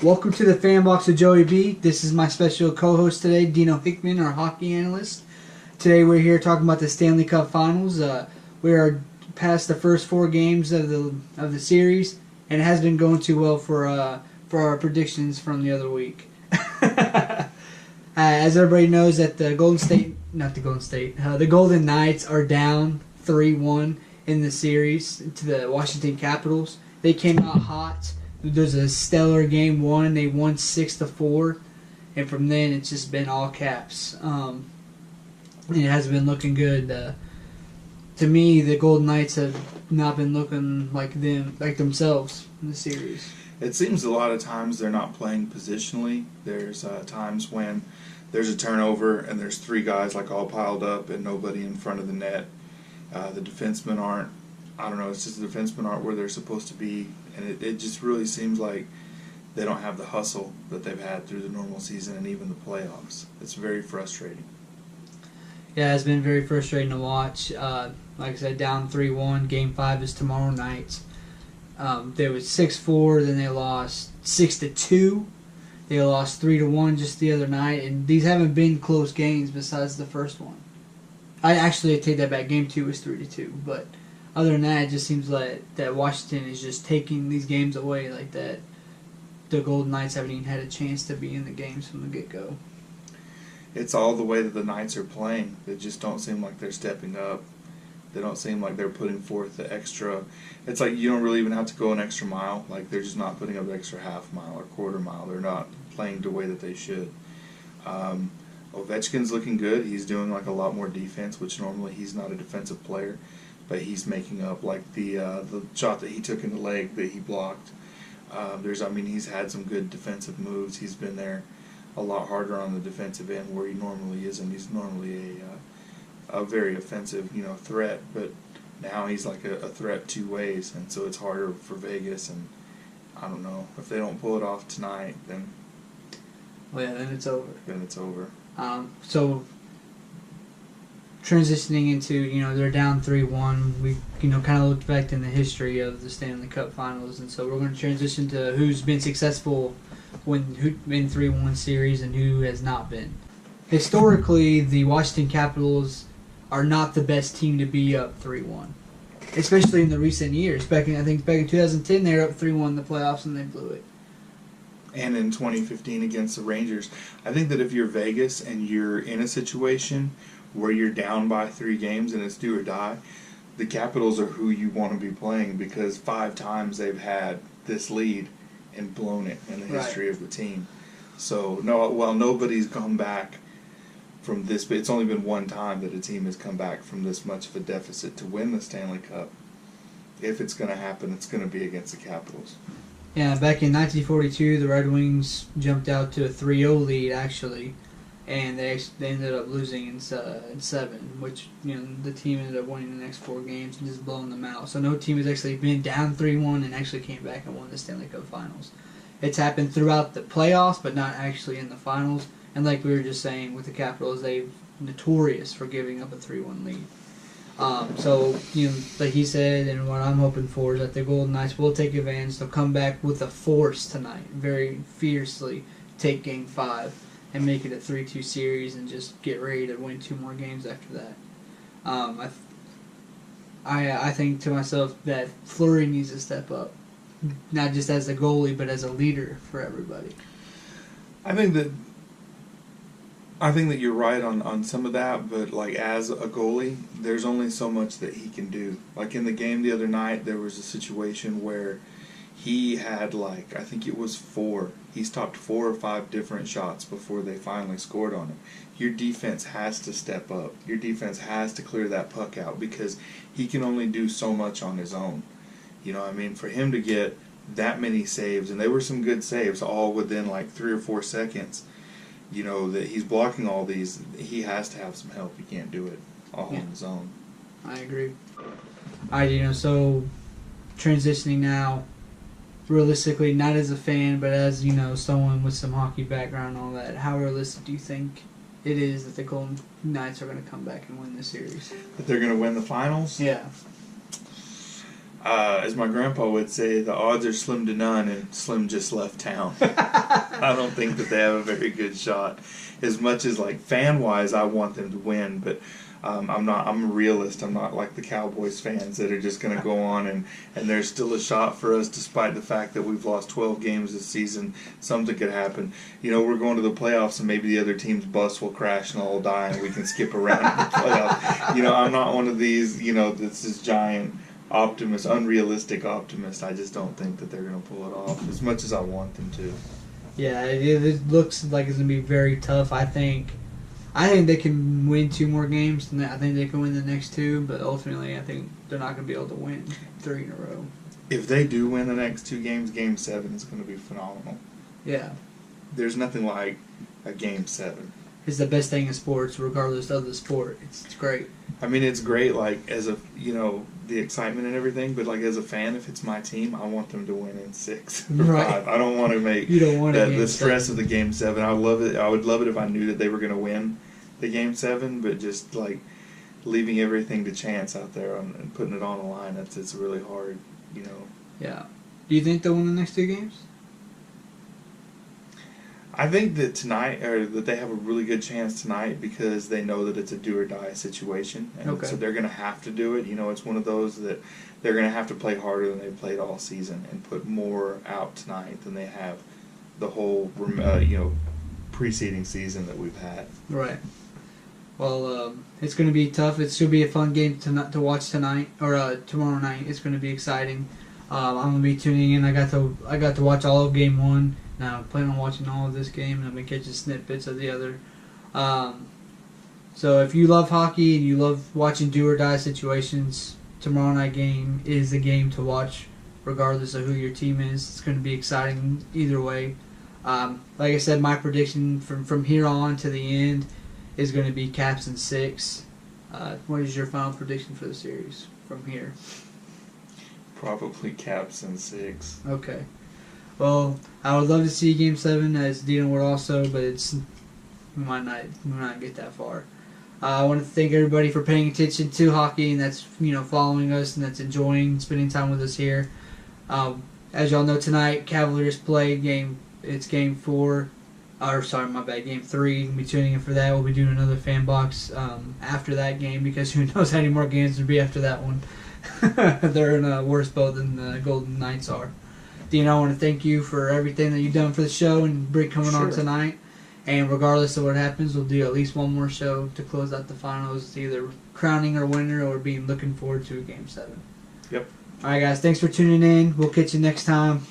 Welcome to the FanBox of Joey B. This is my special co-host today, Dino Hickman, our hockey analyst. Today we're here talking about the Stanley Cup Finals. We are past the first 4 games of the series, and it has been going too well for our predictions from the other week. As everybody knows, that the the Golden Knights are down 3-1 in the series to the Washington Capitals. They came out hot. There's a stellar game 1. They won 6-4, and from then it's just been all caps. It hasn't been looking good. To me, the Golden Knights have not been looking like themselves in the series. It seems a lot of times they're not playing positionally. There's times when there's a turnover and there's 3 guys like all piled up and nobody in front of the net. The defensemen aren't. I don't know. It's just the defensemen aren't where they're supposed to be, and it just really seems like they don't have the hustle that they've had through the normal season and even the playoffs. It's very frustrating. Yeah, it's been very frustrating to watch. Like I said, down 3-1. Game 5 is tomorrow night. They was 6-4, then they lost 6-2. They lost 3-1 just the other night, and these haven't been close games besides the first one. I take that back. Game 2 was 3-2, but other than that, it just seems like that Washington is just taking these games away like that. The Golden Knights haven't even had a chance to be in the games from the get-go. It's all the way that the Knights are playing. They just don't seem like they're stepping up. They don't seem like they're putting forth the extra. It's like you don't really even have to go an extra mile. Like they're just not putting up an extra half mile or quarter mile. They're not playing the way that they should. Ovechkin's looking good. He's doing like a lot more defense, which normally he's not a defensive player, but he's making up like the shot that he took in the leg that he blocked. He's had some good defensive moves. He's been there a lot harder on the defensive end where he normally isn't. He's normally a very offensive, threat, but now he's like a threat 2 ways, and so it's harder for Vegas. And I don't know if they don't pull it off tonight, then then it's over. Then it's over. So transitioning into they're down 3-1. We kind of looked back in the history of the Stanley Cup Finals, and so we're going to transition to who's been successful who in 3-1 series and who has not been. Historically, the Washington Capitals are not the best team to be up 3-1, especially in the recent years. Back in 2010, they were up 3-1 in the playoffs and they blew it. And in 2015 against the Rangers, I think that if you're Vegas and you're in a situation where you're down by 3 games and it's do or die, the Capitals are who you want to be playing because 5 times they've had this lead and blown it in the history of the team. So nobody's come back from this, but it's only been 1 time that a team has come back from this much of a deficit to win the Stanley Cup. If it's going to happen, it's going to be against the Capitals. Yeah, back in 1942, the Red Wings jumped out to a 3-0 lead, actually, and they ended up losing in 7, which the team ended up winning the next 4 games and just blowing them out. So no team has actually been down 3-1 and actually came back and won the Stanley Cup Finals. It's happened throughout the playoffs, but not actually in the finals. And like we were just saying, with the Capitals, they're notorious for giving up a 3-1 lead. Like he said, and what I'm hoping for is that the Golden Knights will take advantage. They'll come back with a force tonight, very fiercely, take Game 5 and make it a 3-2 series and just get ready to win 2 more games after that. I think to myself that Fleury needs to step up, not just as a goalie, but as a leader for everybody. I think that you're right on some of that, but like as a goalie, there's only so much that he can do. Like in the game the other night, there was a situation where he had I think it was 4. He stopped 4 or 5 different shots before they finally scored on him. Your defense has to step up. Your defense has to clear that puck out because he can only do so much on his own. For him to get that many saves, and they were some good saves, all within 3 or 4 seconds, that he's blocking all these, he has to have some help. He can't do it all on his own. I agree. So transitioning now, realistically, not as a fan, but as, someone with some hockey background and all that, how realistic do you think it is that the Golden Knights are going to come back and win this series? That they're going to win the finals? Yeah. As my grandpa would say, the odds are slim to none, and Slim just left town. I don't think that they have a very good shot. As much as like fan wise, I want them to win, but I'm a realist. I'm not like the Cowboys fans that are just going to go on and there's still a shot for us despite the fact that we've lost 12 games this season. Something could happen. You know, we're going to the playoffs and maybe the other team's bus will crash and all die and we can skip around in the playoffs. You know, I'm not one of these, you know, this is giant optimist, unrealistic optimist. I just don't think that they're going to pull it off as much as I want them to. Yeah, it looks like it's going to be very tough. I think they can win 2 more games, and I think they can win the next 2, but ultimately I think they're not going to be able to win 3 in a row. If they do win the next 2 games, Game 7 is going to be phenomenal. Yeah. There's nothing like a Game 7. It's the best thing in sports, regardless of the sport. It's great. I mean, it's great, like, as a, you know, the excitement and everything, but, like, as a fan, if it's my team, I want them to win in 6 or 5. I don't want to make the stress of the Game 7. I love it. I would love it if I knew that they were going to win the Game 7, but just, like, leaving everything to chance out there and putting it on the line, it's really hard, you know. Yeah. Do you think they'll win the next 2 games? I think that tonight, or that they have a really good chance tonight because they know that it's a do or die situation, and so they're going to have to do it. You know, it's one of those that they're going to have to play harder than they've played all season and put more out tonight than they have the whole, you know, preceding season that we've had. Right. Well, it's going to be tough. It should be a fun game to watch tonight or tomorrow night. It's going to be exciting. I'm going to be tuning in. I got to watch all of Game 1. Now, I plan on watching all of this game, and I've been catching snippets of the other. So if you love hockey and you love watching do-or-die situations, tomorrow night game is the game to watch, regardless of who your team is. It's going to be exciting either way. Like I said, my prediction from here on to the end is going to be Caps in 6. What is your final prediction for the series from here? Probably Caps in 6. Okay. Well, I would love to see Game 7, as Dino would also, but we might not get that far. I want to thank everybody for paying attention to hockey, and that's, you know, following us and that's enjoying spending time with us here. As y'all know, tonight Cavaliers play Game 3. We'll be tuning in for that. We'll be doing another fan box after that game because who knows how many more games there'll be after that one. They're in a worse boat than the Golden Knights are. Dean, I want to thank you for everything that you've done for the show and Brick coming on tonight. And regardless of what happens, we'll do at least one more show to close out the finals, either crowning our winner or being looking forward to Game 7. Yep. All right, guys. Thanks for tuning in. We'll catch you next time.